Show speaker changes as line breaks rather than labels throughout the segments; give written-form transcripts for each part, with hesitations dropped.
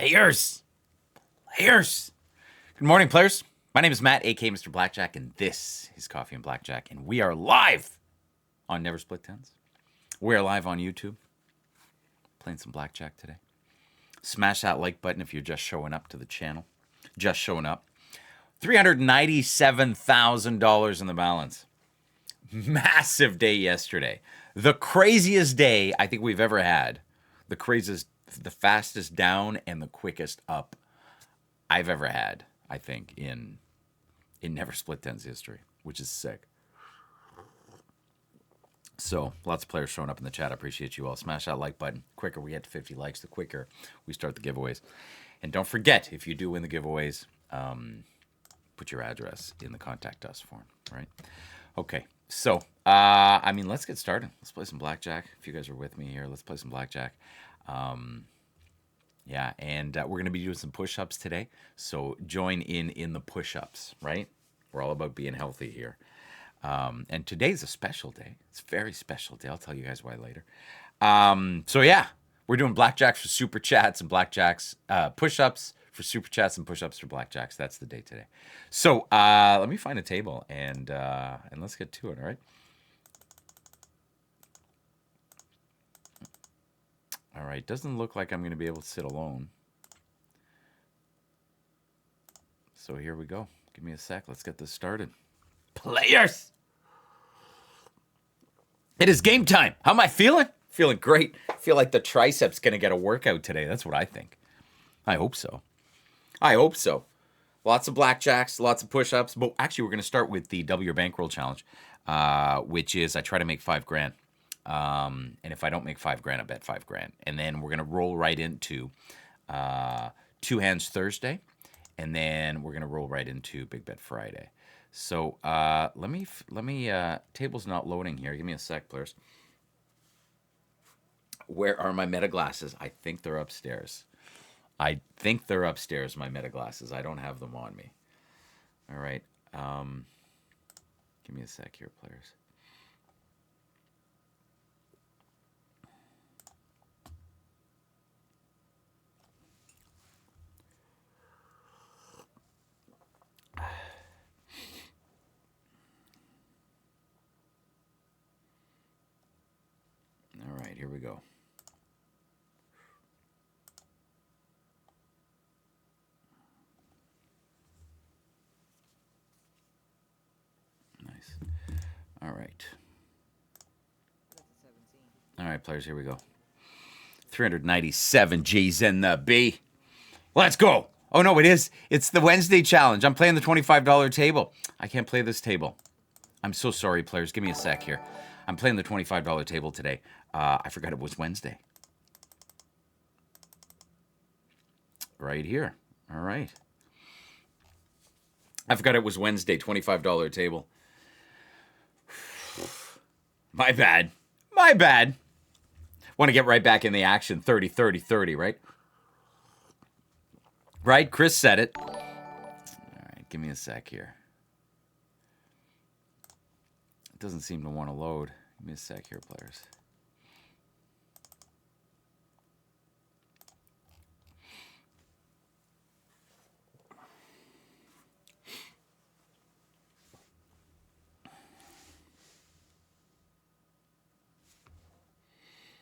Players. Players. Good morning, players. My name is Matt, a.k.a. Mr. Blackjack, and this is Coffee and Blackjack, and we are live on Never Split Tens. We are live on YouTube, playing some Blackjack today. Smash that like button if you're just showing up to the channel. Just showing up. $397,000 in the balance. Massive day yesterday. The craziest day I think we've ever had. The craziest, the fastest down and the quickest up I've ever had, I think, in Never Split Tens history, which is sick. So, lots of players showing up in the chat. I appreciate you all. Smash that like button. The quicker we get to 50 likes, the quicker we start the giveaways. And don't forget, if you do win the giveaways, put your address in the contact us form, right? Okay, so, let's get started. Let's play some Blackjack. If you guys are with me here, let's play some Blackjack. We're going to be doing some push-ups today. So, join in the push-ups, right? We're all about being healthy here. And today's a special day. It's a very special day. I'll tell you guys why later. We're doing Blackjacks for Super Chats and Blackjacks, push-ups for Super Chats and push-ups for Blackjacks. That's the day today. So let me find a table and let's get to it, all right? All right, doesn't look like I'm going to be able to sit alone. So here we go. Give me a sec. Let's get this started. Players! It is game time. How am I feeling? Feeling great. Feel like the triceps going to get a workout today. That's what I think. I hope so. Lots of blackjacks, lots of push-ups. But actually, we're going to start with the Double Your Bankroll Challenge, which is I try to make $5,000. And if I don't make $5,000, I bet $5,000. And then we're going to roll right into Two Hands Thursday. And then we're going to roll right into Big Bet Friday. So let me table's not loading here. Give me a sec, players. Where are my meta glasses? I think they're upstairs. My meta glasses. I don't have them on me. All right. Give me a sec here, players. All right, here we go. Nice. All right. All right, players, here we go. 397 G's in the B. Let's go. Oh, no, it is. It's the Wednesday challenge. I'm playing the $25 table. I can't play this table. I'm so sorry, players. Give me a sec here. I'm playing the $25 table today. I forgot it was Wednesday. Right here. All right. I forgot it was Wednesday, $25 table. My bad. Want to get right back in the action. 30, 30, 30, right? Right? Chris said it. All right, give me a sec here. It doesn't seem to want to load. Give me a sec here, players.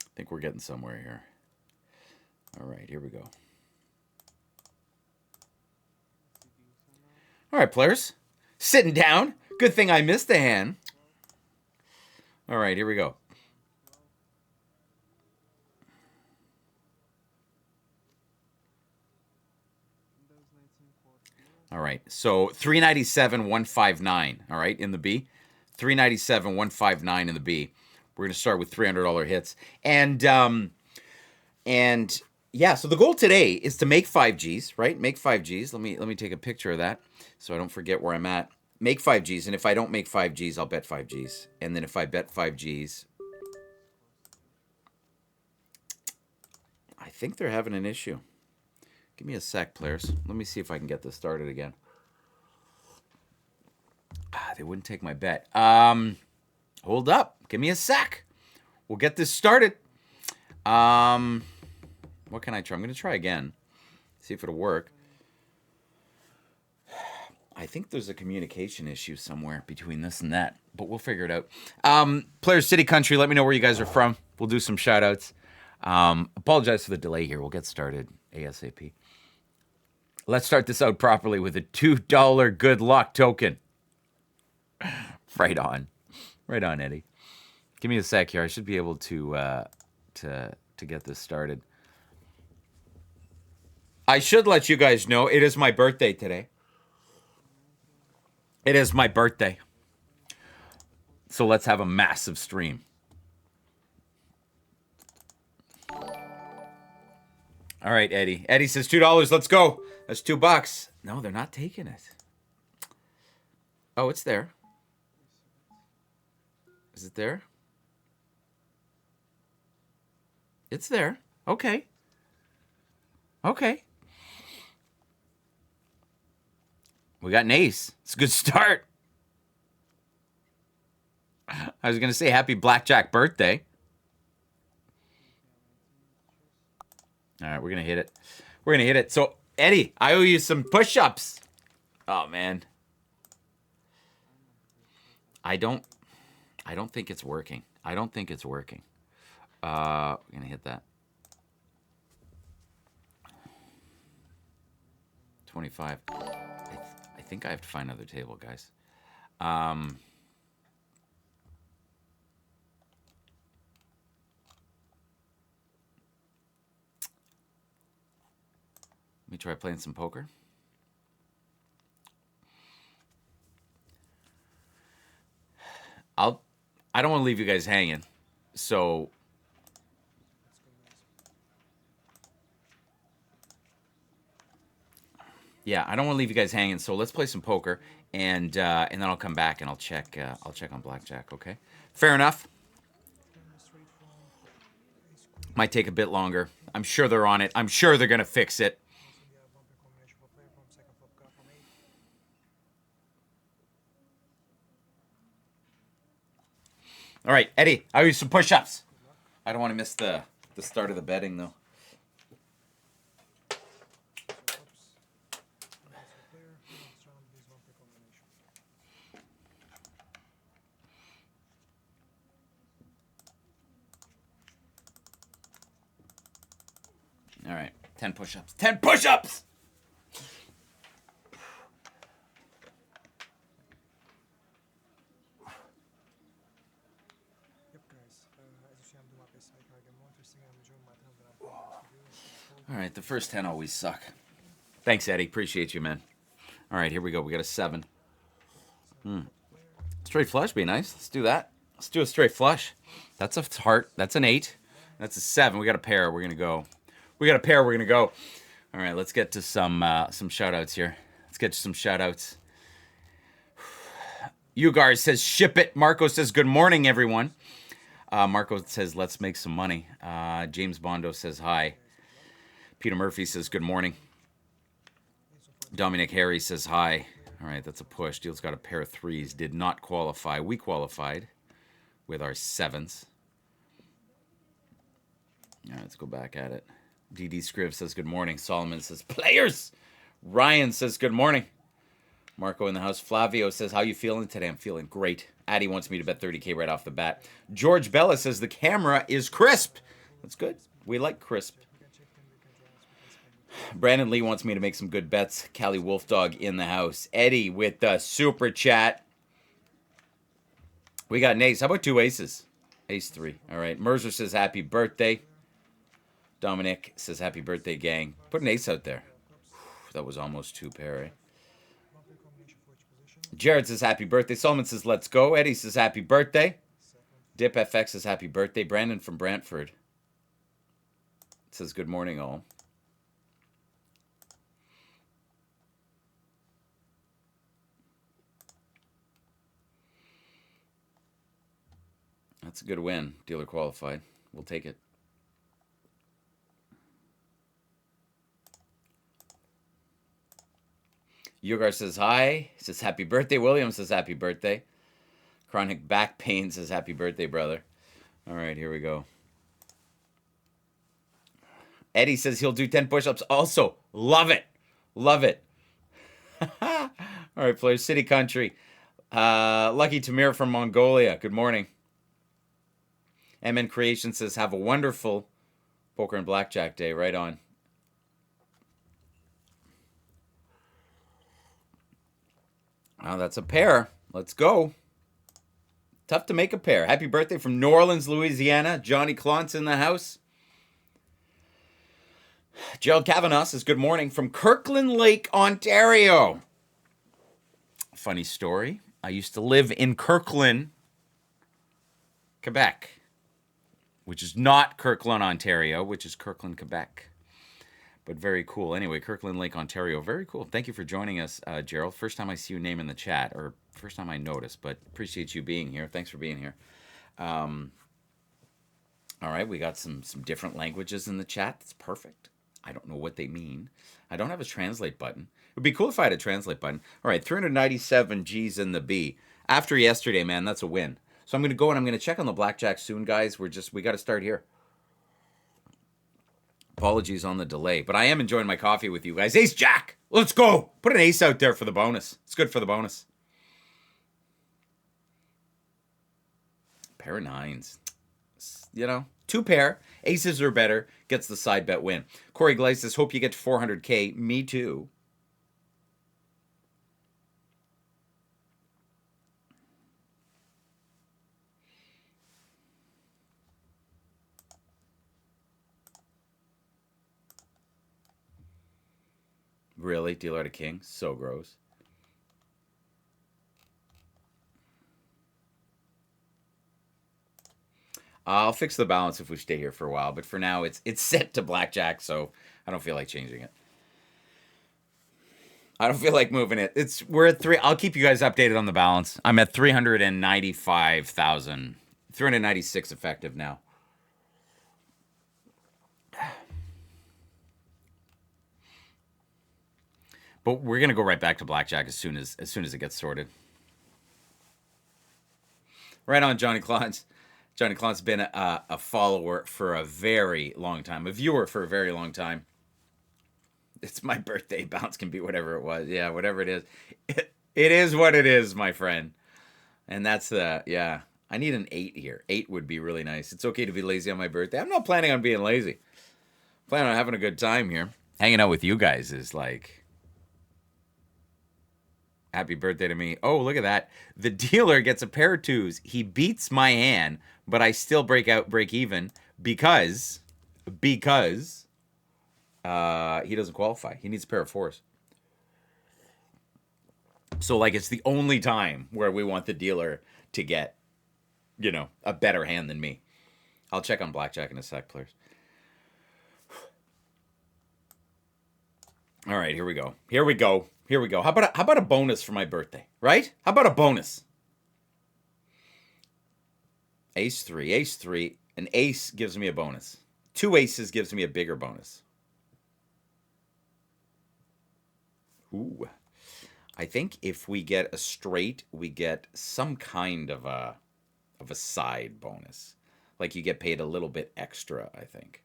I think we're getting somewhere here. All right, here we go. All right, players. Sitting down. Good thing I missed the hand. All right, here we go. All right, so 397, 159, all right, in the B. 397, 159 in the B. We're going to start with $300 hits. And yeah, so the goal today is to make 5 Gs, right? Make 5 Gs. Let me take a picture of that so I don't forget where I'm at. Make 5 Gs, and if I don't make 5 Gs, I'll bet 5 Gs. And then if I bet 5 Gs, I think they're having an issue. Give me a sec, players. Let me see if I can get this started again. They wouldn't take my bet. Hold up. Give me a sec. We'll get this started. What can I try? I'm going to try again. See if it'll work. I think there's a communication issue somewhere between this and that, but we'll figure it out. Players, City, Country, let me know where you guys are from. We'll do some shout outs. Apologize for the delay here. We'll get started ASAP. Let's start this out properly with a $2 good luck token. Right on. Right on, Eddie. Give me a sec here. I should be able to get this started. I should let you guys know it is my birthday today. It is my birthday. So let's have a massive stream. All right, Eddie. Eddie says $2. Let's go. That's $2. No, they're not taking it. Oh, it's there. Is it there? It's there. Okay. Okay. We got an ace. It's a good start. I was going to say happy Blackjack birthday. All right, we're going to hit it. We're going to hit it. So, Eddie, I owe you some push-ups. Oh, man. I don't think it's working. I don't think it's working. We're going to hit that. 25. I think I have to find another table, guys. Let me try playing some poker. I don't want to leave you guys hanging. So yeah, I don't want to leave you guys hanging. So let's play some poker, and then I'll come back and I'll check on Blackjack. Okay, fair enough. Might take a bit longer. I'm sure they're on it. I'm sure they're gonna fix it. All right, Eddie, I owe you some push-ups. I don't want to miss the start of the betting, though. All right, 10 push-ups. 10 push-ups! All right, the first 10 always suck. Thanks, Eddie. Appreciate you, man. All right, here we go. We got a 7. Straight flush be nice. Let's do that. Let's do a straight flush. That's a heart. That's an 8. That's a 7. We got a pair. We're going to go. We got a pair. We're going to go. All right, let's get to some shout-outs here. Let's get to some shout-outs. Ugar says, ship it. Marco says, good morning, everyone. Marco says, let's make some money. James Bondo says, hi. Peter Murphy says, good morning. Dominic Harry says, hi. All right, that's a push. Deal's got a pair of 3s. Did not qualify. We qualified with our 7s. All right, let's go back at it. DD Scriv says, good morning. Solomon says, players. Ryan says, good morning. Marco in the house. Flavio says, how you feeling today? I'm feeling great. Addy wants me to bet 30K right off the bat. George Bella says, the camera is crisp. That's good. We like crisp. Brandon Lee wants me to make some good bets. Cali Wolfdog in the house. Eddie with the super chat. We got an ace. How about 2 aces? Ace 3. All right. Mercer says happy birthday. Dominic says happy birthday, gang. Put an ace out there. That was almost 2 pair, eh? Jared says happy birthday. Solomon says let's go. Eddie says happy birthday. Dip FX says happy birthday. Brandon from Brantford says good morning, all. That's a good win. Dealer qualified. We'll take it. Yugar says hi. He says happy birthday. William says happy birthday. Chronic back pain says happy birthday, brother. All right, here we go. Eddie says he'll do 10 push-ups. Also, love it. Love it. All right, players. City Country. Lucky Tamir from Mongolia. Good morning. MN Creation says, have a wonderful poker and blackjack day. Right on. Now that's a pair. Let's go. Tough to make a pair. Happy birthday from New Orleans, Louisiana. Johnny Clontz in the house. Gerald Kavanaugh says, good morning from Kirkland Lake, Ontario. Funny story. I used to live in Kirkland, Quebec, which is not Kirkland, Ontario, which is Kirkland, Quebec. But very cool. Anyway, Kirkland Lake, Ontario. Very cool. Thank you for joining us, Gerald. First time I see your name in the chat, or first time I noticed, but appreciate you being here. Thanks for being here. All right, we got some different languages in the chat. That's perfect. I don't know what they mean. I don't have a translate button. It would be cool if I had a translate button. All right, 397 G's in the B. After yesterday, man, that's a win. So I'm going to go and I'm going to check on the blackjack soon, guys. We got to start here. Apologies on the delay, but I am enjoying my coffee with you guys. Ace Jack, let's go. Put an ace out there for the bonus. It's good for the bonus. Pair of nines. You know, two pair. Aces are better. Gets the side bet win. Corey Glaze says, hope you get to 400K. Me too. Really? Dealer to king? So gross. I'll fix the balance if we stay here for a while, but for now it's set to blackjack, so I don't feel like changing it. I don't feel like moving it. We're at 3. I'll keep you guys updated on the balance. I'm at 395,000. 396 effective now. But we're gonna go right back to blackjack as soon as it gets sorted. Right on, Johnny Clontz. Johnny Clont's been a follower for a very long time, a viewer for a very long time. It's my birthday. Bounce can be whatever it was. Yeah, whatever it is. It is what it is, my friend. And that's yeah. I need an 8 here. 8 would be really nice. It's okay to be lazy on my birthday. I'm not planning on being lazy. I'm planning on having a good time here. Hanging out with you guys is like, happy birthday to me. Oh, look at that. The dealer gets a pair of 2s. He beats my hand, but I still break even because he doesn't qualify. He needs a pair of 4s. So, like, it's the only time where we want the dealer to get, a better hand than me. I'll check on blackjack in a sec, players. All right, here we go. How about a bonus for my birthday, right? How about a bonus? Ace 3. An ace gives me a bonus. 2 aces gives me a bigger bonus. Ooh. I think if we get a straight, we get some kind of a side bonus. Like you get paid a little bit extra, I think.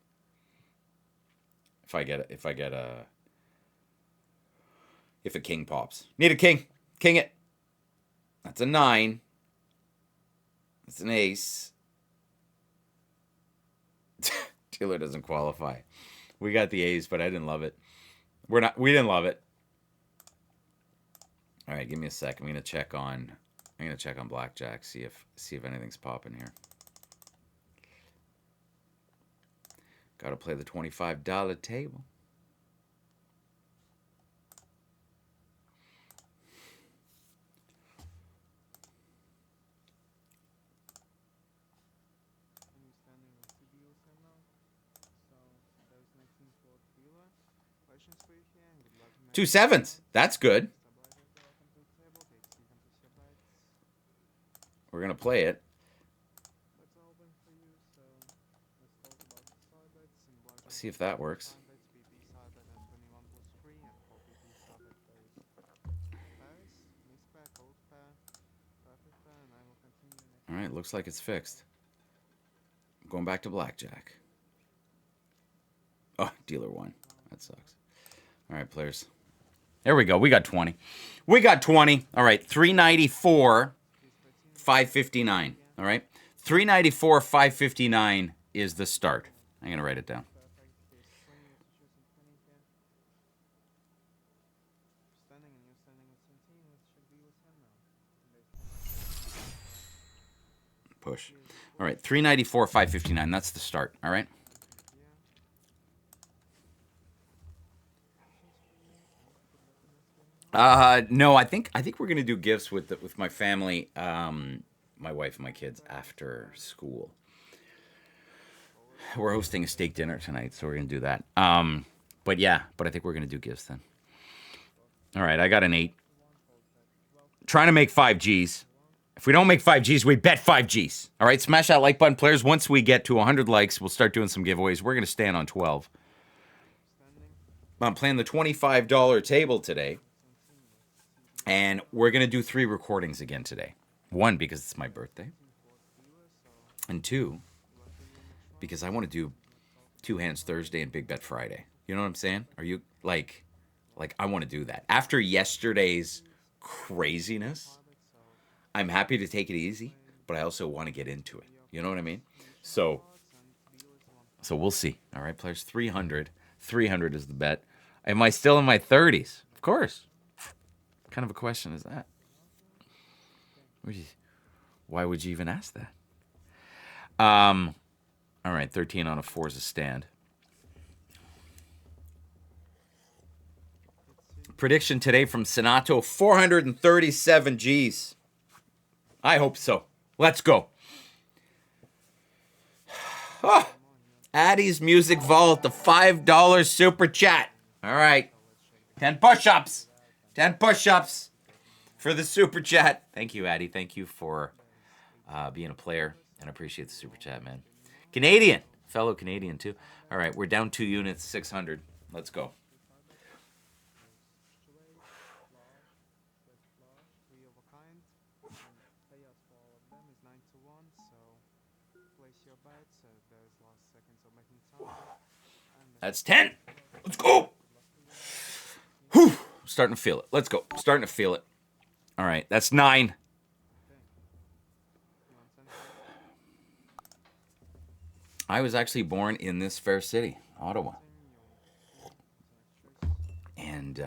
If a king pops. Need a king. King it. That's a 9. That's an ace. Dealer doesn't qualify. We got the ace, but I didn't love it. We didn't love it. All right, give me a sec. I'm gonna check on blackjack, see if anything's popping here. Gotta play the $25 table. Two 7s. That's good. We're going to play it. See if that works. All right, looks like it's fixed. I'm going back to blackjack. Oh, dealer one. That sucks. All right, players. There we go. We got 20. We got 20. All right, 394, 559. All right, 394, 559 is the start. I'm going to write it down. Push. All right, 394, 559. That's the start. All right. No, I think we're gonna do gifts with my family, my wife and my kids after school. We're hosting a steak dinner tonight, so we're gonna do that. But yeah, but I think we're gonna do gifts then. All right, I got an 8. Trying to make 5 Gs. If we don't make 5 Gs, we bet 5 Gs. All right, smash that like button, players. Once we get to 100 likes, we'll start doing some giveaways. We're gonna stand on 12. I'm playing the $25 table today. And we're going to do 3 recordings again today. 1, because it's my birthday. And 2, because I want to do 2 Hands Thursday and Big Bet Friday. You know what I'm saying? Are you, like I want to do that. After yesterday's craziness, I'm happy to take it easy, but I also want to get into it. You know what I mean? So we'll see. All right, players, 300. 300 is the bet. Am I still in my 30s? Of course. What kind of a question is that? Why would you even ask that? All right, 13 on a 4 is a stand. Prediction today from Sinato, 437 Gs. I hope so. Let's go. Oh, Addie's Music Vault, the $5 super chat. All right. 10 push-ups. 10 push-ups for the super chat. Thank you, Addie. Thank you for being a player. And I appreciate the super chat, man. Canadian. Fellow Canadian, too. All right, we're down 2 units, 600. Let's go. That's 10. Let's go. Whew. Starting to feel it. Let's go. Starting to feel it. All right, that's 9. I was actually born in this fair city, Ottawa. And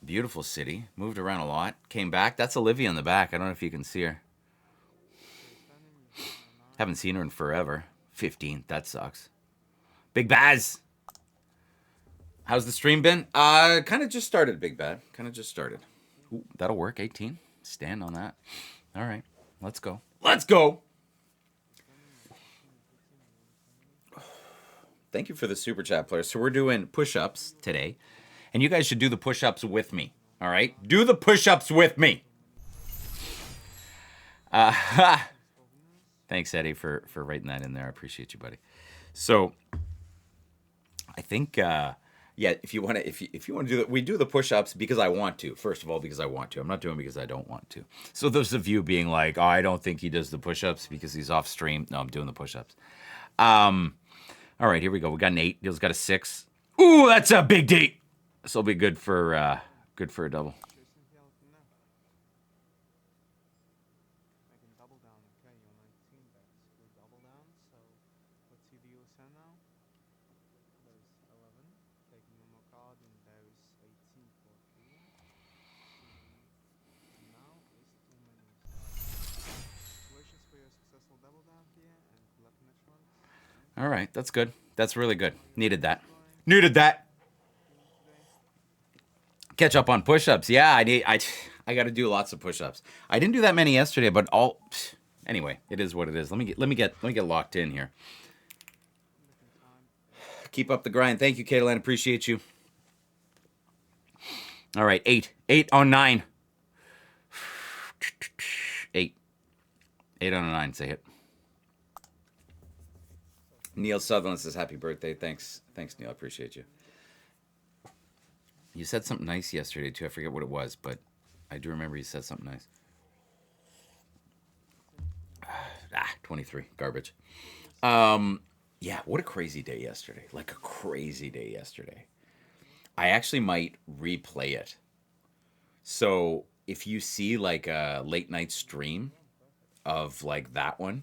beautiful city. Moved around a lot. Came back. That's Olivia in the back. I don't know if you can see her. Haven't seen her in forever. 15. That sucks. Big Baz. How's the stream been? Kind of just started, Big Bad. Kind of just started. Ooh, that'll work. 18. Stand on that. All right. Let's go. Let's go. Thank you for the super chat, players. So we're doing push-ups today. And you guys should do the push-ups with me. All right? Do the push-ups with me. Thanks, Eddie, for writing that in there. I appreciate you, buddy. So I think, yeah, if you want to do that, we do the push-ups because I want to. First of all, because I want to. I'm not doing it because I don't want to. So those of you being like, oh, I don't think he does the push-ups because he's off stream. No, I'm doing the push-ups. All right, here we go. We got an 8. Neil's got a 6. Ooh, that's a big D. This will be good for a double. All right, that's good. That's really good. Needed that. Needed that. Catch up on push-ups. Yeah, I got to do lots of push-ups. I didn't do that many yesterday, but anyway, it is what it is. Let me get locked in here. Keep up the grind. Thank you, Caitlin. Appreciate you. All right, 8. 8 on 9. 8. 8 on a 9. Say it. Neil Sutherland says happy birthday. Thanks, Neil. I appreciate you. You said something nice yesterday too. I forget what it was, but I do remember you said something nice. 23. Garbage. Yeah, what a crazy day yesterday. Like a crazy day yesterday. I actually might replay it. So if you see like a late night stream of like that one,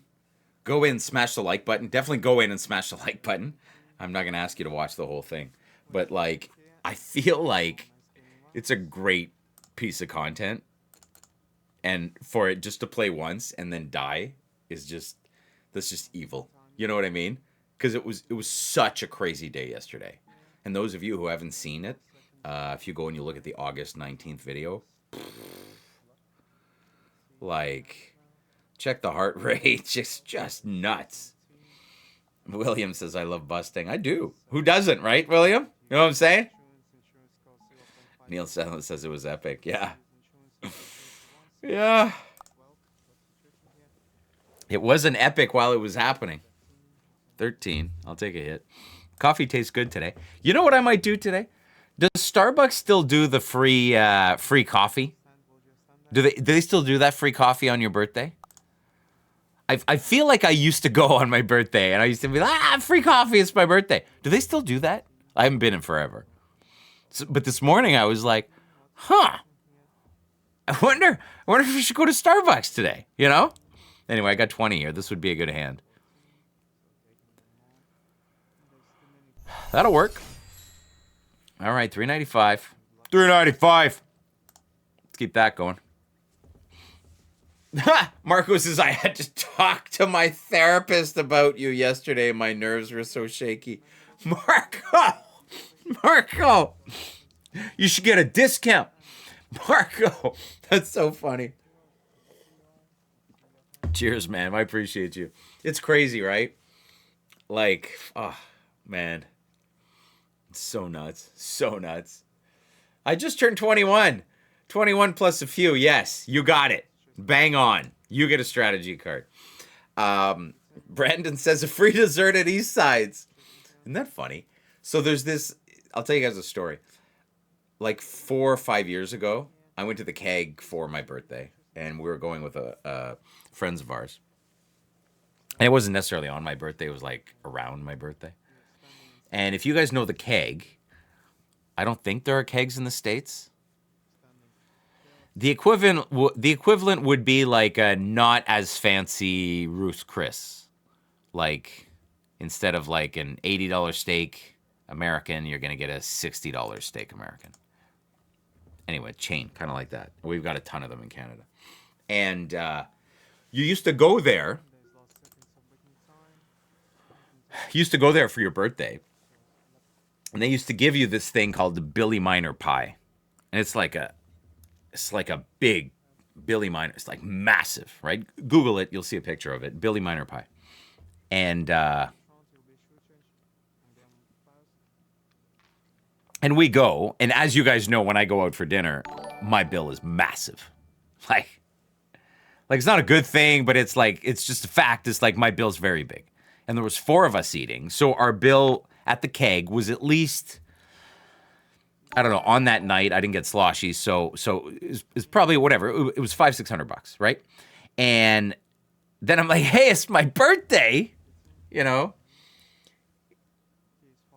go in, smash the like button. Definitely go in and smash the like button. I'm not gonna ask you to watch the whole thing, but like I feel like it's a great piece of content, and for it just to play once and then die is just that's just evil. You know what I mean? Because it was such a crazy day yesterday. And those of you who haven't seen it, if you go and you look at the August 19th video, like check the heart rate, just nuts. William says, I love busting. I do. Who doesn't, right, William? You know what I'm saying? Neil says it was epic. Yeah. Yeah. It wasn't epic while it was happening. 13. I'll take a hit. Coffee tastes good today. You know what I might do today? Does Starbucks still do the free coffee? Do they still do that free coffee on your birthday? I feel like I used to go on my birthday, and I used to be like, free coffee, it's my birthday. Do they still do that? I haven't been in forever. So, but this morning I was like, I wonder if we should go to Starbucks today, you know? Anyway, I got 20 here. This would be a good hand. That'll work. All right, 395. 395. Let's keep that going. Marco says, I had to talk to my therapist about you yesterday. My nerves were so shaky. Marco, you should get a discount. Marco, that's so funny. Cheers, man. I appreciate you. It's crazy, right? Like, oh, man. It's so nuts. So nuts. I just turned 21. 21 plus a few. Yes, you got it. Bang on. You get a strategy card. Brandon says a free dessert at East Sides. Isn't that funny? So there's this, I'll tell you guys a story. Like 4 or 5 years ago, I went to the Keg for my birthday, and we were going with friends of ours. And it wasn't necessarily on my birthday. It was like around my birthday. And if you guys know the Keg, I don't think there are kegs in the States. The equivalent would be like a not as fancy Ruth's Chris. Like, instead of like an $80 steak American, you're going to get a $60 steak American. Anyway, chain, kind of like that. We've got a ton of them in Canada. And you used to go there. You used to go there for your birthday. And they used to give you this thing called the Billy Miner pie. And it's like a big Billy Miner. It's like massive, right? Google it. You'll see a picture of it. Billy Miner pie. And we go. And as you guys know, when I go out for dinner, my bill is massive. Like it's not a good thing, but it's just a fact. It's like my bill's very big. And there was 4 of us eating. So our bill at the Keg was at least, I don't know, on that night, I didn't get sloshy, so it's probably whatever. It was $500-$600, right? And then I'm like, hey, it's my birthday, you know?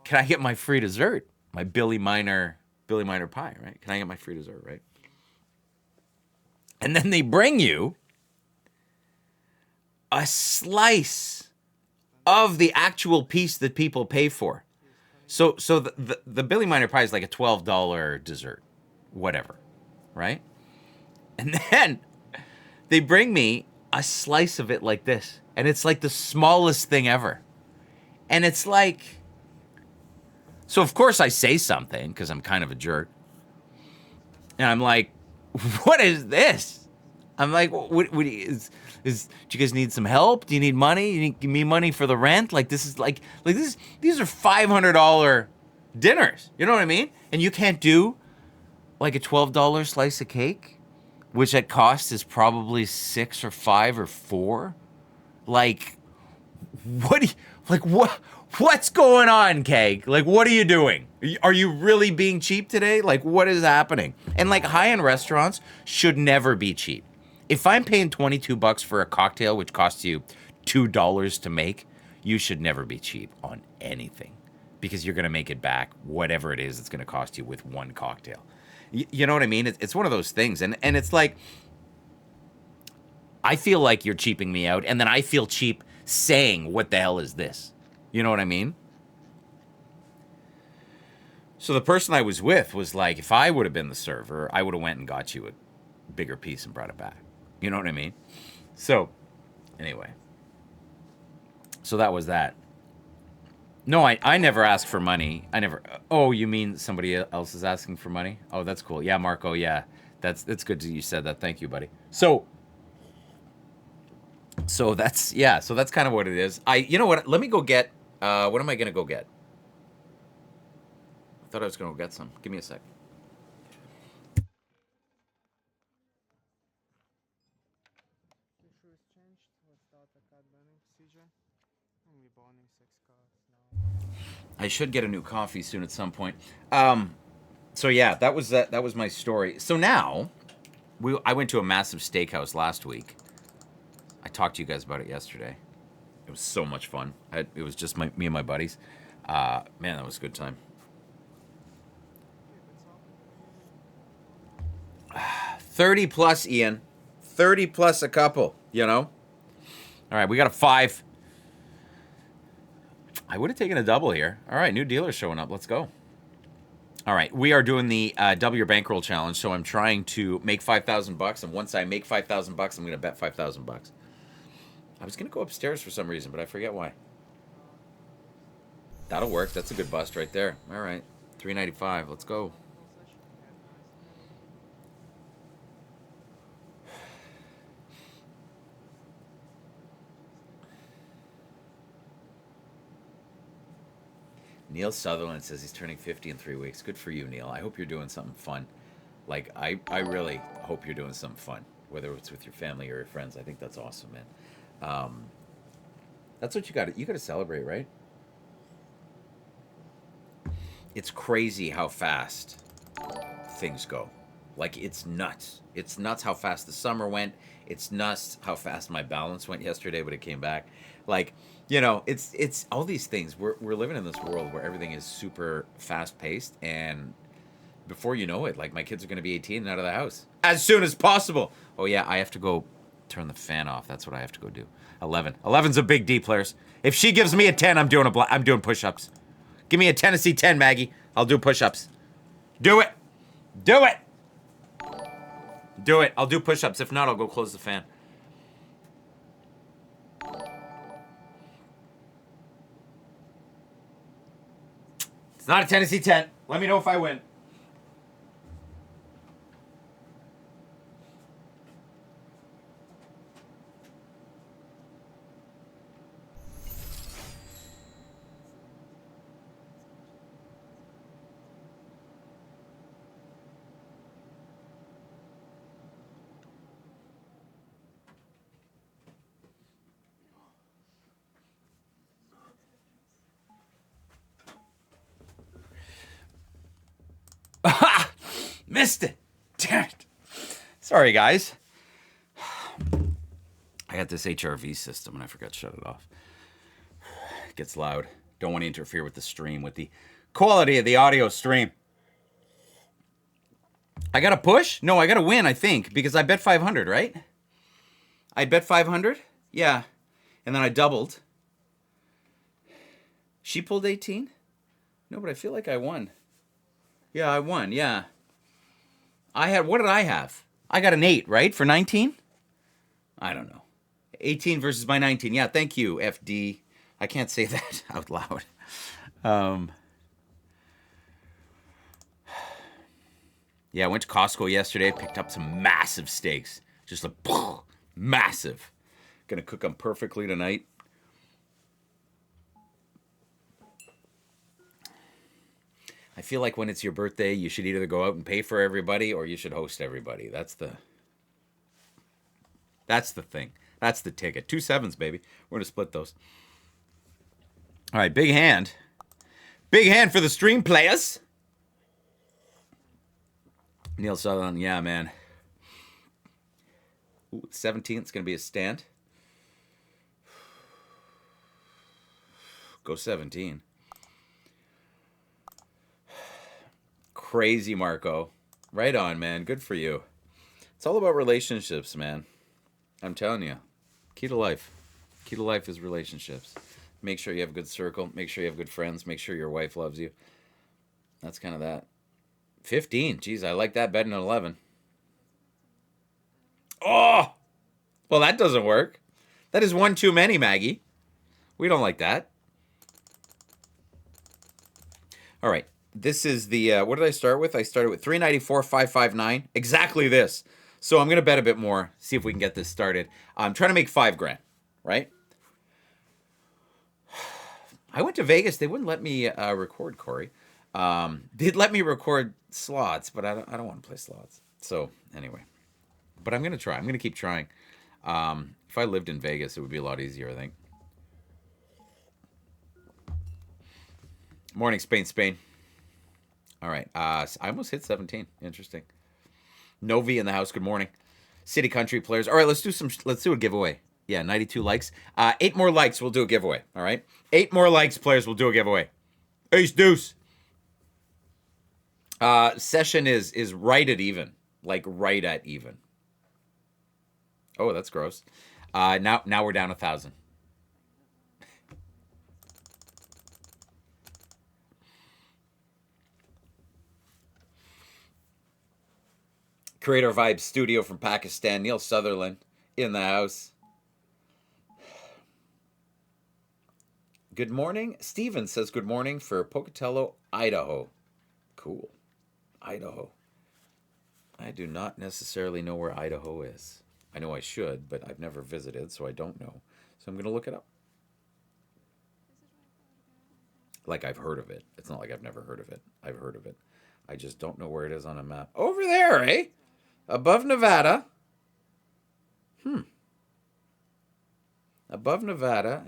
Can I get my free dessert? My Billy Miner pie, right? Can I get my free dessert, right? And then they bring you a slice of the actual piece that people pay for. So the Billy Miner pie is like a $12 dessert, whatever, right? And then they bring me a slice of it like this, and it's like the smallest thing ever. And it's like, so of course I say something because I'm kind of a jerk. And I'm like, what is this? I'm like, what do you guys need some help? Do you need money? You need give me money for the rent? Like this is like this. These are $500 dinners. You know what I mean? And you can't do like a $12 slice of cake, which at cost is probably 6 or 5 or 4. Like, what's going on, Keg? Like, what are you doing? Are you really being cheap today? Like, what is happening? And like high-end restaurants should never be cheap. If I'm paying $22 for a cocktail, which costs you $2 to make, you should never be cheap on anything because you're going to make it back, whatever it is it's going to cost you with one cocktail. You know what I mean? It's one of those things. And it's like, I feel like you're cheaping me out, and then I feel cheap saying, what the hell is this? You know what I mean? So the person I was with was like, if I would have been the server, I would have went and got you a bigger piece and brought it back. You know what I mean? So, anyway. So that was that. No, I never ask for money. I never. Oh, you mean somebody else is asking for money? Oh, that's cool. Yeah, Marco. Yeah, that's good that you said that. Thank you, buddy. So that's So that's kind of what it is. You know what? Let me go get. What am I gonna go get? I thought I was gonna go get some. Give me a sec. I should get a new coffee soon at some point. So yeah, that was my story. So now, I went to a massive steakhouse last week. I talked to you guys about it yesterday. It was so much fun. It was just me and my buddies. Man, that was a good time. 30 plus, Ian. 30 plus a couple, you know? All right, we got a 5. I would have taken a double here. All right, new dealer showing up. Let's go. All right, we are doing the double your bankroll challenge. So I'm trying to make $5,000, and once I make $5,000, I'm going to bet $5,000. I was going to go upstairs for some reason, but I forget why. That'll work. That's a good bust right there. All right, $3.95. Let's go. Neil Sutherland says he's turning 50 in 3 weeks. Good for you, Neil. I hope you're doing something fun. Like, I really hope you're doing something fun, whether it's with your family or your friends. I think that's awesome, man. That's what you got to celebrate, right? It's crazy how fast things go. Like, it's nuts. It's nuts how fast the summer went. It's nuts how fast my balance went yesterday when it came back. Like, you know, it's all these things. We're living in this world where everything is super fast paced, and before you know it, like, my kids are going to be 18 and out of the house as soon as possible. Oh yeah, I have to go turn the fan off. That's what I have to go do. 11. 11's a big D, players. If she gives me a 10, I'm doing push-ups. Give me a Tennessee 10, Maggie. I'll do push-ups. Do it. Do it. Do it. I'll do push-ups. If not, I'll go close the fan. It's not a Tennessee 10. Let me know if I win. Missed it. Damn it. Sorry, guys. I got this HRV system and I forgot to shut it off. It gets loud. Don't want to interfere with the stream, with the quality of the audio stream. I got to push? No, I got to win, I think, because I bet 500, right? I bet 500? Yeah. And then I doubled. She pulled 18? No, but I feel like I won. Yeah, I won, yeah. What did I have? I got an 8, right? For 19? I don't know. 18 versus my 19. Yeah, thank you, FD. I can't say that out loud. Yeah, I went to Costco yesterday, picked up some massive steaks. Just like, massive. Gonna cook them perfectly tonight. I feel like when it's your birthday, you should either go out and pay for everybody or you should host everybody. That's the thing. That's the ticket. 2 7s, baby. We're going to split those. All right, big hand. Big hand for the stream players. Neil Sutherland, yeah, man. Ooh, 17th is going to be a stand. Go 17. Crazy, Marco. Right on, man. Good for you. It's all about relationships, man. I'm telling you. Key to life. Key to life is relationships. Make sure you have a good circle. Make sure you have good friends. Make sure your wife loves you. That's kind of that. 15. Jeez, I like that better than 11. Oh! Well, that doesn't work. That is one too many, Maggie. We don't like that. All right. This is the, what did I start with? I started with 394, 559. Exactly this. So I'm going to bet a bit more, see if we can get this started. I'm trying to make $5,000, right? I went to Vegas. They wouldn't let me record, Corey. They'd let me record slots, but I don't want to play slots. So anyway, but I'm going to try. I'm going to keep trying. If I lived in Vegas, it would be a lot easier, I think. Morning, Spain. All right. I almost hit 17. Interesting. Novi in the house. Good morning. City Country players. All right, let's do a giveaway. Yeah, 92 likes. 8 more likes, we'll do a giveaway. All right? 8 more likes, players, we'll do a giveaway. Ace deuce. Session is right at even. Like right at even. Oh, that's gross. Now we're down 1,000. Creator Vibe Studio from Pakistan. Neil Sutherland in the house. Good morning. Steven says good morning for Pocatello, Idaho. Cool. Idaho. I do not necessarily know where Idaho is. I know I should, but I've never visited, so I don't know. So I'm going to look it up. Like I've heard of it. It's not like I've never heard of it. I've heard of it. I just don't know where it is on a map. Over there, eh? Above Nevada. Above Nevada.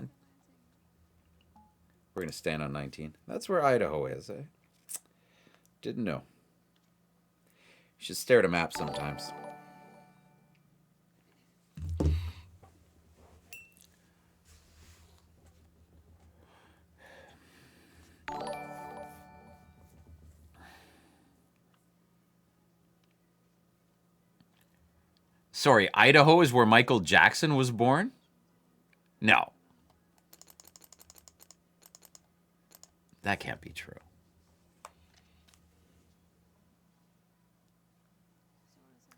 We're going to stand on 19. That's where Idaho is, eh? Didn't know. You should stare at a map sometimes. Sorry, Idaho is where Michael Jackson was born? No. That can't be true.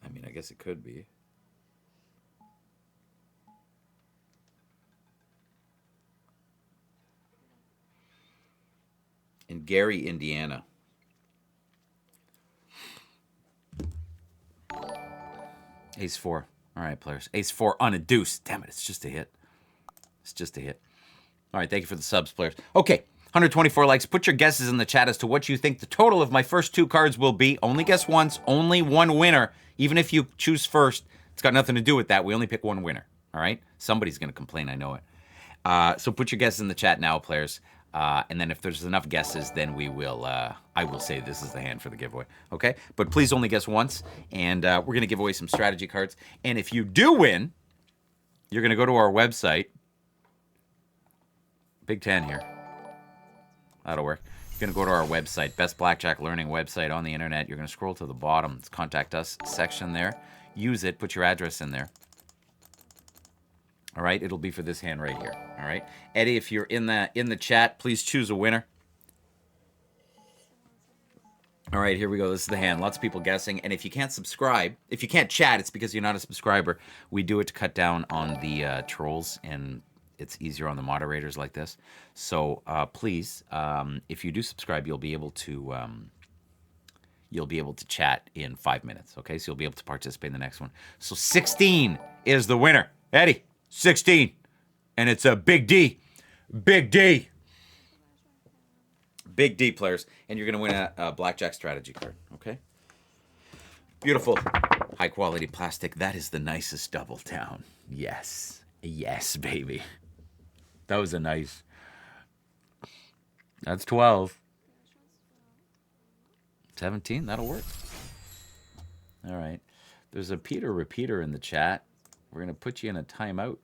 I mean, I guess it could be. In Gary, Indiana. Ace 4. All right, players. Ace 4 on a deuce. Damn it, it's just a hit. It's just a hit. All right, thank you for the subs, players. Okay, 124 likes. Put your guesses in the chat as to what you think the total of my first 2 cards will be. Only guess once. Only one winner. Even if you choose first, it's got nothing to do with that. We only pick one winner. All right? Somebody's going to complain. I know it. So put your guesses in the chat now, players. And then if there's enough guesses, then we will, I will say this is the hand for the giveaway, okay? But please only guess once, and we're going to give away some strategy cards. And if you do win, you're going to go to our website. Big 10 here. That'll work. You're going to go to our website, Best Blackjack Learning website on the internet. You're going to scroll to the bottom. It's Contact Us section there. Use it. Put your address in there. All right, it'll be for this hand right here. All right, Eddie, if you're in the chat, please choose a winner. All right, here we go. This is the hand. Lots of people guessing, and if you can't subscribe, if you can't chat, it's because you're not a subscriber. We do it to cut down on the trolls, and it's easier on the moderators like this. So please, if you do subscribe, you'll be able to chat in 5 minutes. Okay, so you'll be able to participate in the next one. So 16 is the winner, Eddie. 16. And it's a big D. Big D. Big D, players. And you're going to win a Blackjack strategy card. Okay? Beautiful. High quality plastic. That is the nicest double down. Yes. Yes, baby. That was a nice. That's 12. 17. That'll work. All right. There's a Peter repeater in the chat. We're going to put you in a timeout.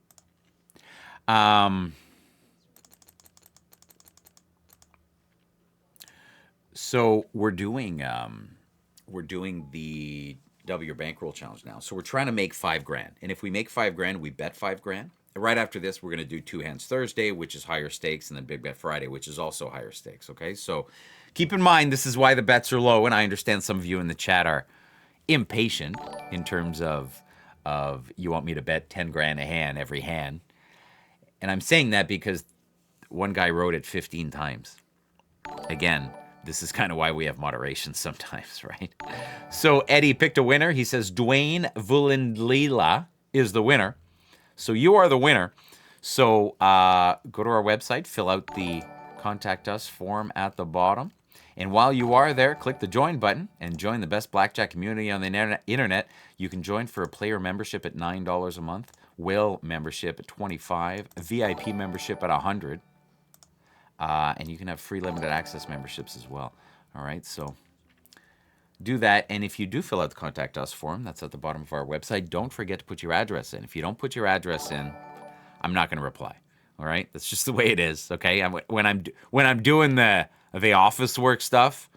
So we're doing the double your bankroll challenge now. So we're trying to make 5 grand, and if we make 5 grand, we bet 5 grand. And right after this, we're gonna do two hands Thursday, which is higher stakes, and then big bet Friday, which is also higher stakes. Okay, so keep in mind this is why the bets are low, and I understand some of you in the chat are impatient in terms of you want me to bet 10 grand a hand every hand, and I'm saying that because one guy wrote it 15 times. Again, this is kind of why we have moderation sometimes, right? So Eddie picked a winner. He says Dwayne Vulindlila is the winner. So you are the winner. So go to our website, fill out the contact us form at the bottom. And while you are there, click the join button and join the best blackjack community on the internet. You can join for a player membership at $9 a month, whale membership at $25, VIP membership at $100. And you can have free limited access memberships as well. All right, so do that. And if you do fill out the contact us form, that's at the bottom of our website, don't forget to put your address in. If you don't put your address in, I'm not going to reply. All right, that's just the way it is. Okay, when I'm doing the office work stuff,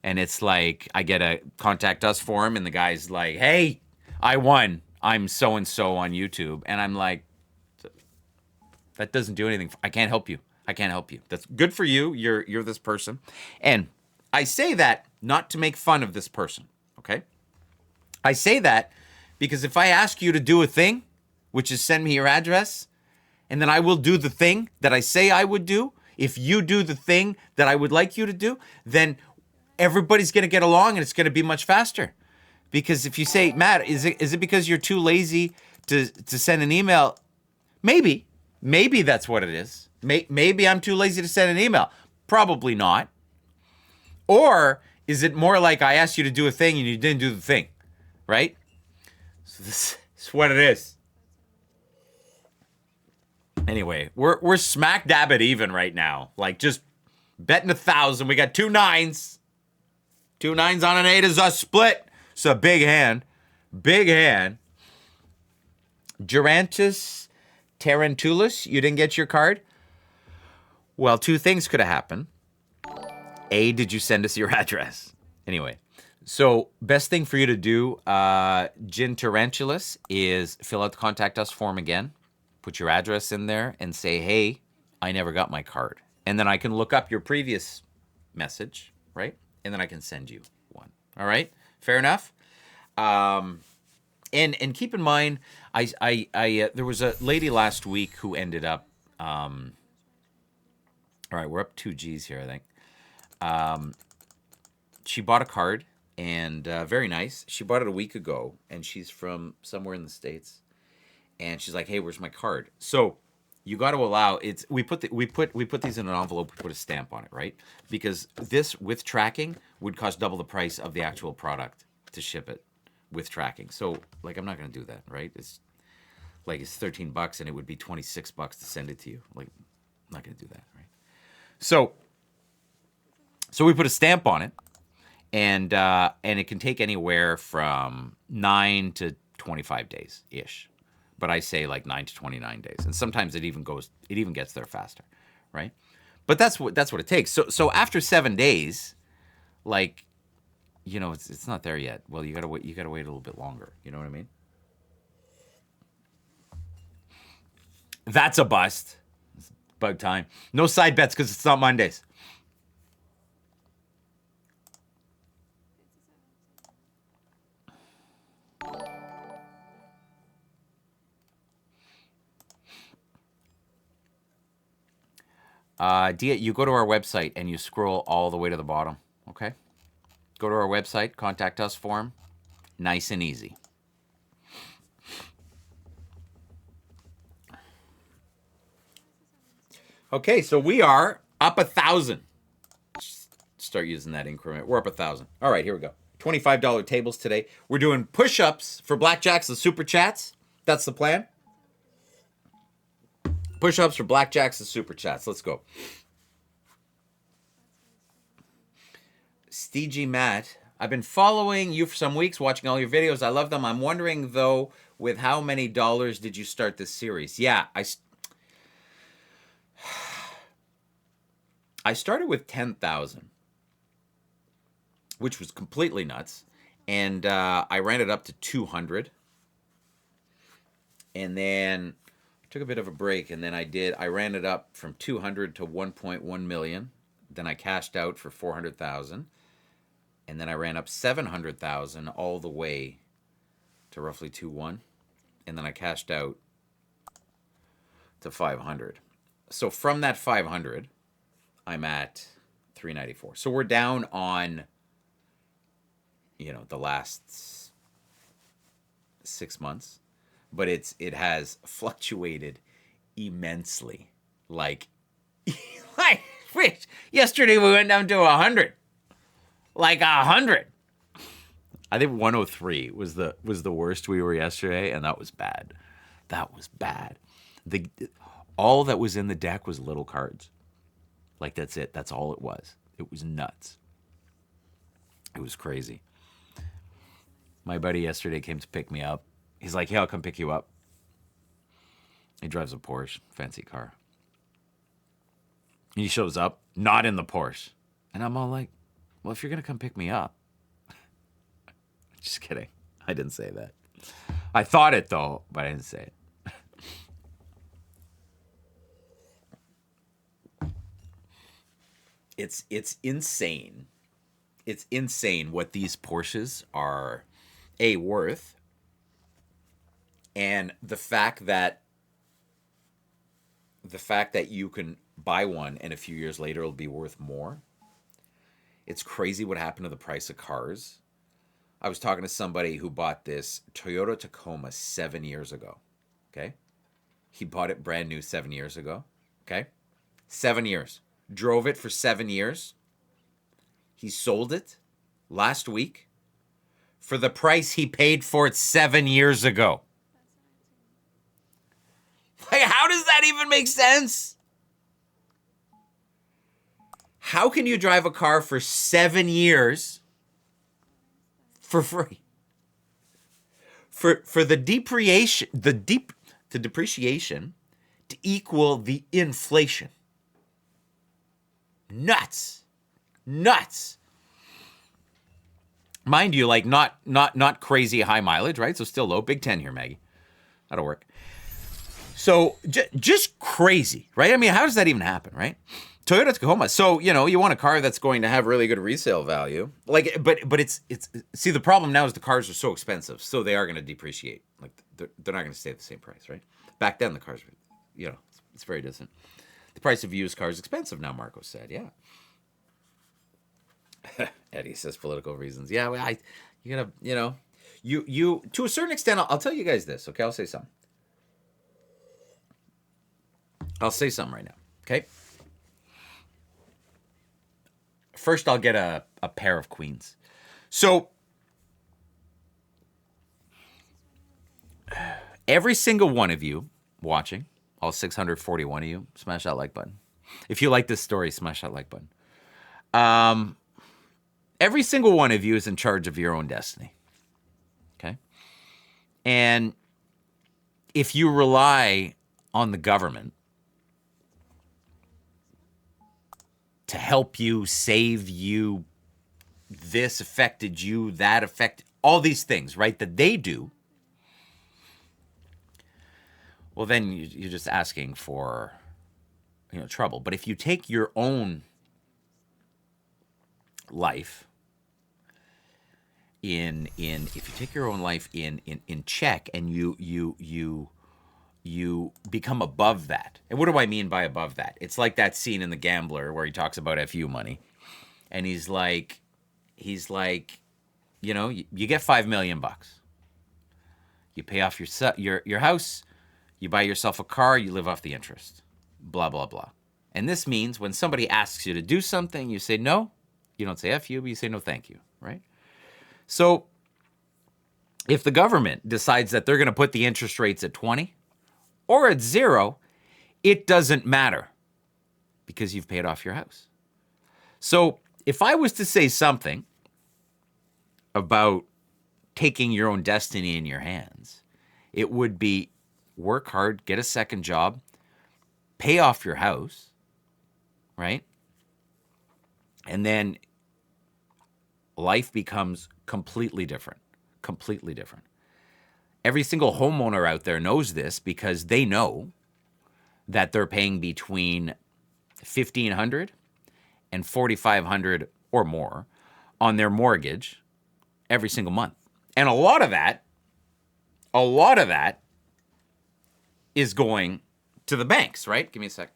and it's like I get a contact us form, and the guy's like, "Hey, I won. I'm so and so on YouTube," and I'm like, "That doesn't do anything. I can't help you. I can't help you. That's good for you. You're this person." And I say that not to make fun of this person, okay? I say that because if I ask you to do a thing, which is send me your address, and then I will do the thing that I say I would do, if you do the thing that I would like you to do, then everybody's going to get along and it's going to be much faster. Because if you say, "Matt, is it because you're too lazy to send an email?" Maybe that's what it is. Maybe I'm too lazy to send an email. Probably not. Or is it more like I asked you to do a thing and you didn't do the thing, right? So this is what it is. Anyway, we're smack dab at even right now. Like just betting 1,000. We got 2 9s. 2 9s on an 8 is a split. It's a big hand. Big hand. Gerantis Tarantulus, you didn't get your card? Well, 2 things could have happened. A, did you send us your address? Anyway, so best thing for you to do, Gin Tarantulus, is fill out the contact us form again, put your address in there, and say, "Hey, I never got my card." And then I can look up your previous message, right? And then I can send you one. All right? Fair enough? And keep in mind, there was a lady last week who ended up, all right, we're up 2 G's here, I think. She bought a card, and very nice. She bought it a week ago, and she's from somewhere in the States. And she's like, "Hey, where's my card?" So you got to allow it's. We put these in an envelope. We put a stamp on it, right? Because this with tracking would cost double the price of the actual product to ship it with tracking. So like, I'm not gonna do that, right? It's like it's $13, and it would be $26 to send it to you. Like, I'm not gonna do that, right? So we put a stamp on it, and it can take anywhere from 9 to 25 days ish, but I say like 9 to 29 days, and sometimes it even gets there faster, right? But that's what it takes. So after 7 days, like, you know, it's not there yet. Well, you gotta wait a little bit longer. You know what I mean? That's a bust. It's about time. No side bets because it's not Mondays. You go to our website and you scroll all the way to the bottom, okay? Go to our website, contact us form, nice and easy. Okay, so we are up 1,000. Start using that increment. We're up 1,000. All right, here we go. $25 tables today. We're doing push-ups for blackjacks and super chats. That's the plan. Push-ups for blackjacks and super chats. Let's go. Steegy Matt, I've been following you for some weeks, watching all your videos. I love them. I'm wondering, though, with how many dollars did you start this series? Yeah, I started with 10,000. which was completely nuts. And I ran it up to 200, and then took a bit of a break, and then I ran it up from 200 to 1.1 million. Then I cashed out for 400,000, and then I ran up 700,000 all the way to roughly 2.1, and then I cashed out to 500. So from that 500, I'm at 394. So we're down on, the last 6 months, but it has fluctuated immensely. Like, yesterday we went down to 100, like 100. I think 103 was the worst we were yesterday, and that was bad. That was bad. All that was in the deck was little cards. Like, that's it. That's all it was. It was nuts. It was crazy. My buddy yesterday came to pick me up. He's like, "Yeah, I'll come pick you up." He drives a Porsche, fancy car. He shows up, not in the Porsche. And I'm all like, "Well, if you're going to come pick me up." Just kidding. I didn't say that. I thought it, though, but I didn't say it. It's insane. It's insane what these Porsches are, worth. And the fact that you can buy one and a few years later it'll be worth more. It's crazy what happened to the price of cars. I was talking to somebody who bought this Toyota Tacoma 7 years ago. Okay? He bought it brand new 7 years ago. Okay? 7 years. Drove it for 7 years. He sold it last week for the price he paid for it 7 years ago. Like, how does that even make sense? How can you drive a car for 7 years for free? For the depreciation, the depreciation to equal the inflation. Nuts. Mind you, like not crazy high mileage, right? So still low. Big 10 here, Maggie. That'll work. So just crazy, right? I mean, how does that even happen, right? Toyota Tacoma. So, you want a car that's going to have really good resale value. Like, but it's see, the problem now is the cars are so expensive, so they are going to depreciate. Like, they're not going to stay at the same price, right? Back then, the cars were, it's very different. The price of used cars is expensive now, Marco said, yeah. Eddie says political reasons. Yeah, well, you gotta, you to a certain extent, I'll tell you guys this, okay? I'll say something right now, okay? First, I'll get a pair of queens. So, every single one of you watching, all 641 of you, smash that like button. If you like this story, smash that like button. Every single one of you is in charge of your own destiny. Okay? And if you rely on the government to help you, save you, this affected you, that affected, all these things, right, that they do, well, then you're just asking for, trouble. But if you take your own life in check, and you become above that. And what do I mean by above that? It's like that scene in The Gambler where he talks about FU money, and he's like, you get $5 million. You pay off your house, you buy yourself a car, you live off the interest. Blah blah blah. And this means when somebody asks you to do something, you say no. You don't say F you, but you say no thank you, right? So if the government decides that they're going to put the interest rates at 20 or at 0, it doesn't matter because you've paid off your house. So if I was to say something about taking your own destiny in your hands, it would be work hard, get a second job, pay off your house, right? And then life becomes completely different. Completely different. Every single homeowner out there knows this because they know that they're paying between $1,500 and $4,500 or more on their mortgage every single month. And a lot of that is going to the banks, right? Give me a sec.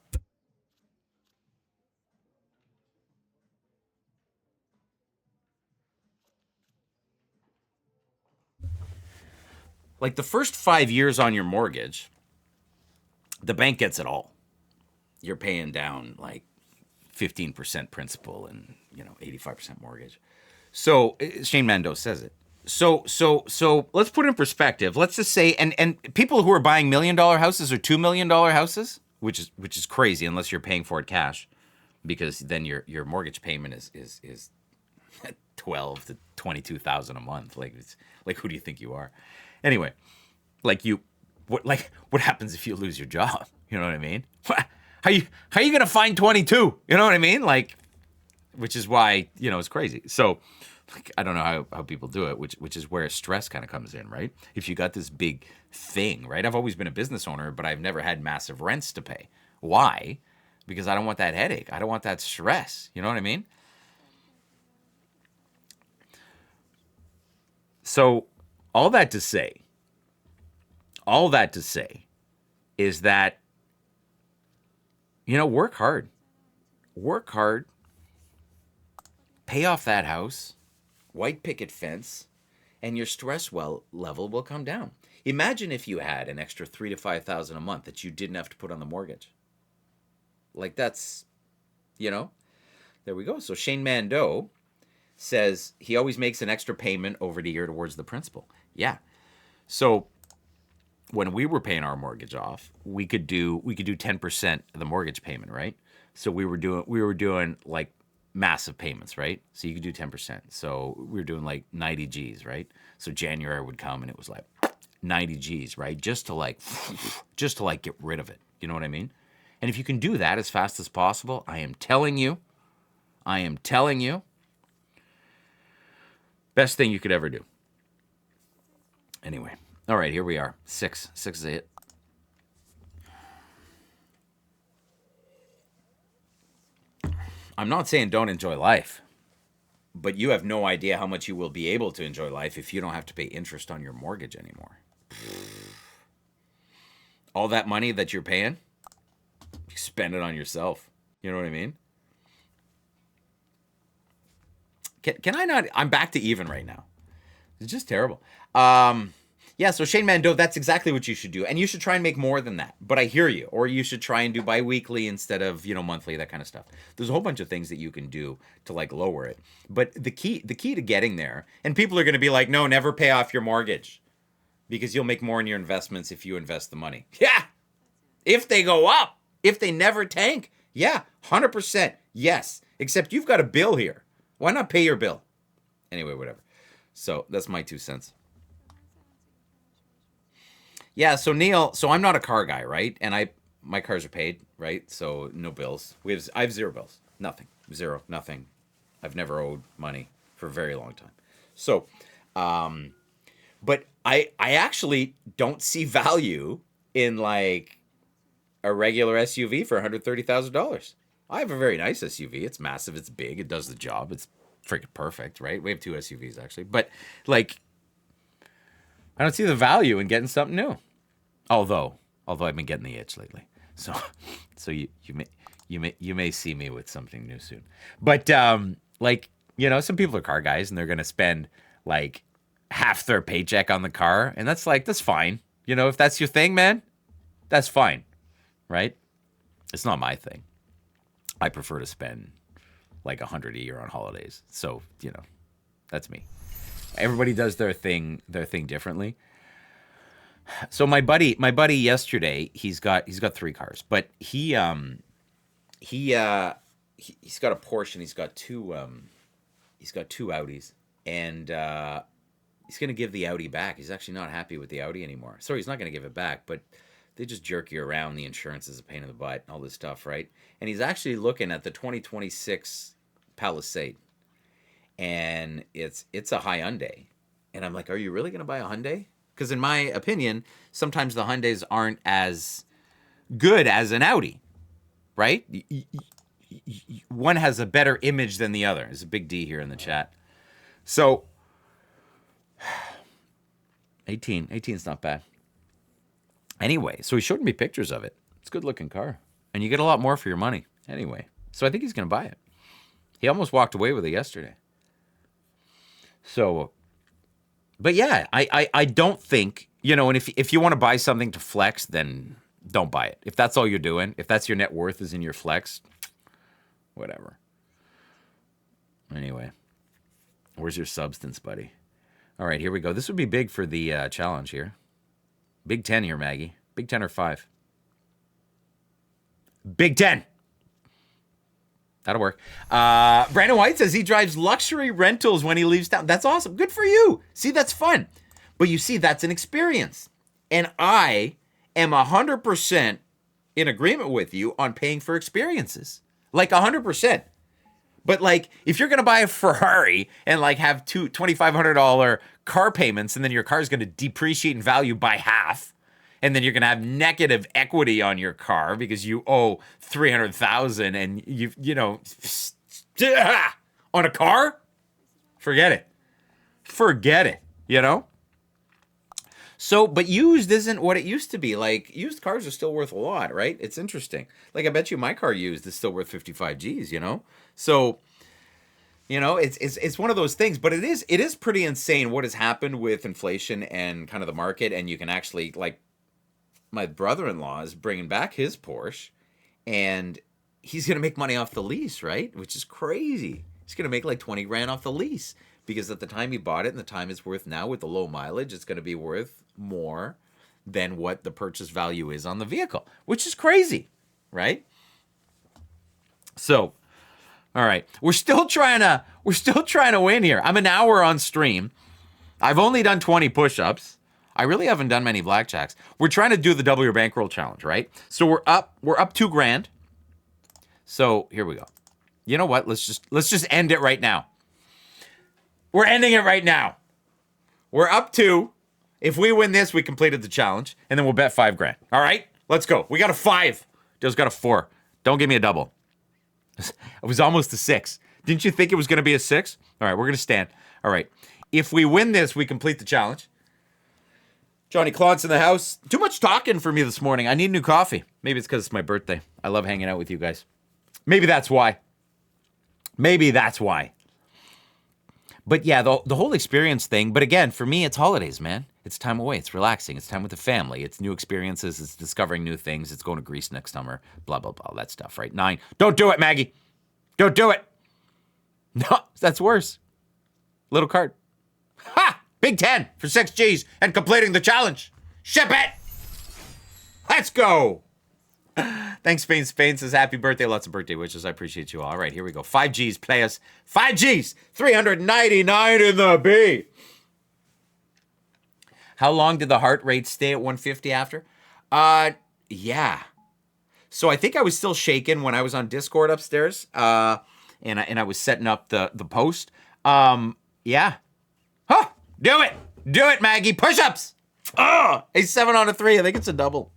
Like the first 5 years on your mortgage, the bank gets it all. You're paying down like 15% principal and 85% mortgage. So Shane Mando says it. So let's put it in perspective. Let's just say, and people who are buying $1 million houses or $2 million houses, which is crazy unless you're paying for it cash, because then your mortgage payment is 12 to 22,000 a month. Like it's like, who do you think you are? Anyway, what happens if you lose your job? You know what I mean? How you gonna find 22? You know what I mean? Like, which is why it's crazy. So, like, I don't know how people do it, which is where stress kind of comes in, right? If you got this big thing, right? I've always been a business owner, but I've never had massive rents to pay. Why? Because I don't want that headache. I don't want that stress. You know what I mean? So, all that to say, all that to say is that work hard. Work hard. Pay off that house, white picket fence, and your stress level will come down. Imagine if you had an extra 3 to 5,000 a month that you didn't have to put on the mortgage. Like that's, there we go. So Shane Mando says he always makes an extra payment over the year towards the principal. Yeah. So when we were paying our mortgage off, we could do 10% of the mortgage payment, right? So we were doing like massive payments, right? So you could do 10%. So we were doing like 90 G's, right? So January would come and it was like 90 G's, right? Just to like get rid of it. You know what I mean? And if you can do that as fast as possible, I am telling you, best thing you could ever do. Anyway, all right, here we are. Six is it. I'm not saying don't enjoy life, but you have no idea how much you will be able to enjoy life if you don't have to pay interest on your mortgage anymore. All that money that you're paying, spend it on yourself. You know what I mean? Can I not? I'm back to even right now. It's just terrible. Yeah, so Shane Mando, that's exactly what you should do. And you should try and make more than that. But I hear you. Or you should try and do bi-weekly instead of, monthly, that kind of stuff. There's a whole bunch of things that you can do to like lower it. But the key to getting there, and people are going to be like, no, never pay off your mortgage because you'll make more in your investments if you invest the money. Yeah. If they go up, if they never tank. Yeah, 100%. Yes. Except you've got a bill here. Why not pay your bill? Anyway, whatever. So that's my 2 cents. Yeah, so Neil, so I'm not a car guy, right? And my cars are paid, right? So no bills. I have zero bills. Nothing. Zero. Nothing. I've never owed money for a very long time. So, but I actually don't see value in like a regular SUV for $130,000. I have a very nice SUV. It's massive. It's big. It does the job. It's freaking perfect, right? We have 2 SUVs actually, but like, I don't see the value in getting something new. Although I've been getting the itch lately, so you may see me with something new soon. But like some people are car guys and they're gonna spend like half their paycheck on the car, and that's fine. If that's your thing, man, that's fine, right? It's not my thing. I prefer to spend like 100 a year on holidays. So that's me. Everybody does their thing differently. So my buddy yesterday, he's got 3 cars, but he's got a Porsche and he's got 2 Audis, and he's gonna give the Audi back. He's actually not happy with the Audi anymore. Sorry, he's not gonna give it back, but they just jerk you around. The insurance is a pain in the butt and all this stuff, right? And he's actually looking at the 2026 Palisade. and it's a Hyundai, and I'm like, are you really gonna buy a Hyundai? Because in my opinion, sometimes the Hyundais aren't as good as an Audi, right? One has a better image than the other. There's a big D here in the chat. So 18 is not bad. Anyway, so he showed me pictures of it. It's a good looking car, and you get a lot more for your money. Anyway, so I think he's gonna buy it. He almost walked away with it yesterday. So, but yeah, I don't think, and if you want to buy something to flex, then don't buy it. If that's all you're doing, if that's your net worth is in your flex, whatever. Anyway, where's your substance, buddy? All right, here we go. This would be big for the challenge here. Big 10 here, Maggie. Big 10 or 5. Big 10. That'll work. Brandon White says he drives luxury rentals when he leaves town. That's awesome. Good for you. See, that's fun. But you see, that's an experience. And I am 100% in agreement with you on paying for experiences. Like 100%. But like, if you're going to buy a Ferrari and like have $2,500 car payments, and then your car is going to depreciate in value by half, and then you're going to have negative equity on your car because you owe $300,000 and on a car, forget it. So, but used isn't what it used to be. Like, used cars are still worth a lot, right? It's interesting. Like, I bet you my car used is still worth 55 G's, So, it's one of those things, but it is pretty insane what has happened with inflation and kind of the market. And you can actually, like, my brother-in-law is bringing back his Porsche, and he's going to make money off the lease, right? Which is crazy. He's going to make like 20 grand off the lease, because at the time he bought it and the time it's worth now with the low mileage, it's going to be worth more than what the purchase value is on the vehicle, which is crazy, right? So, all right, we're still trying to win here. I'm an hour on stream. I've only done 20 push-ups. I really haven't done many blackjacks. We're trying to do the double your bankroll challenge, right? So we're up 2 grand. So here we go. You know what? Let's just end it right now. We're ending it right now. We're up 2. If we win this, we completed the challenge, and then we'll bet 5 grand. All right, let's go. We got a 5. Dill's got a 4. Don't give me a double. It was almost a 6. Didn't you think it was going to be a 6? All right, we're going to stand. All right. If we win this, we complete the challenge. Johnny Clont's in the house. Too much talking for me this morning. I need new coffee. Maybe it's because it's my birthday. I love hanging out with you guys. Maybe that's why. But yeah, the whole experience thing. But again, for me, it's holidays, man. It's time away. It's relaxing. It's time with the family. It's new experiences. It's discovering new things. It's going to Greece next summer. Blah, blah, blah. That stuff, right? 9. Don't do it, Maggie. Don't do it. No, that's worse. Little card. Ha! Big 10 for 6 G's and completing the challenge. Ship it. Let's go. Thanks, Spain. Spain says happy birthday. Lots of birthday wishes. I appreciate you all. All right, here we go. 5 G's, play us. 5 G's. 399 in the B. How long did the heart rate stay at 150 after? Yeah. So I think I was still shaking when I was on Discord upstairs. And I was setting up the post. Yeah. Huh. Do it, Maggie. Push-ups. Oh, a 7 on a 3. I think it's a double.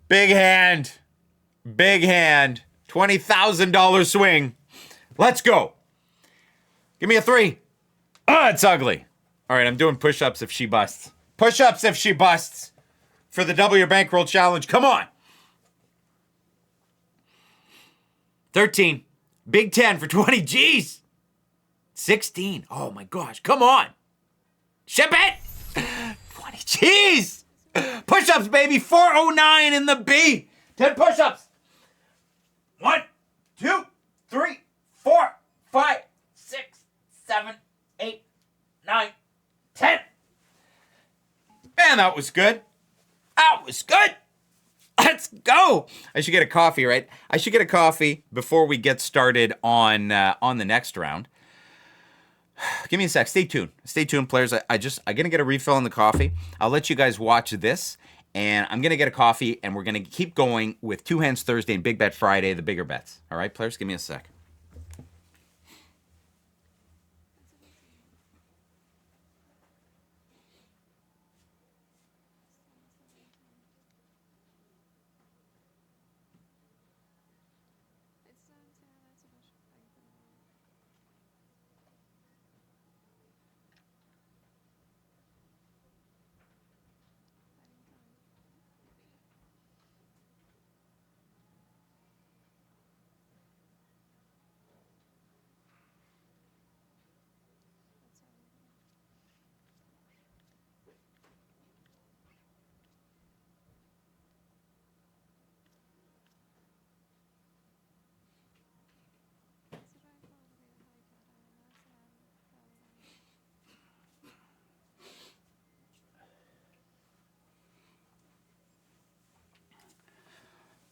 Big hand. $20,000 swing. Let's go. Give me a 3. Oh, it's ugly. All right, I'm doing push-ups if she busts. Push-ups if she busts for the double your bankroll challenge. Come on. 13. Big 10 for 20 G's. 16. Oh my gosh. Come on. Ship it. 20 G's. Push-ups, baby. 409 in the B. 10 push-ups. 1, 2, 3, 4, 5, 6, 7, 8, 9, 10. Man, that was good. Let's go. I should get a coffee, right? I should get a coffee before we get started on the next round. Give me a sec. Stay tuned, players. I'm gonna get a refill on the coffee. I'll let you guys watch this, and I'm gonna get a coffee, and we're gonna keep going with Two Hands Thursday and Big Bet Friday, the bigger bets. All right, players, give me a sec.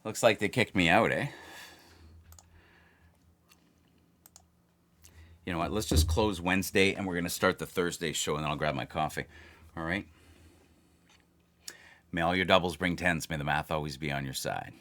Looks like they kicked me out, eh? You know what? Let's just close Wednesday and we're going to start the Thursday show and then I'll grab my coffee. All right? May all your doubles bring tens. May the math always be on your side.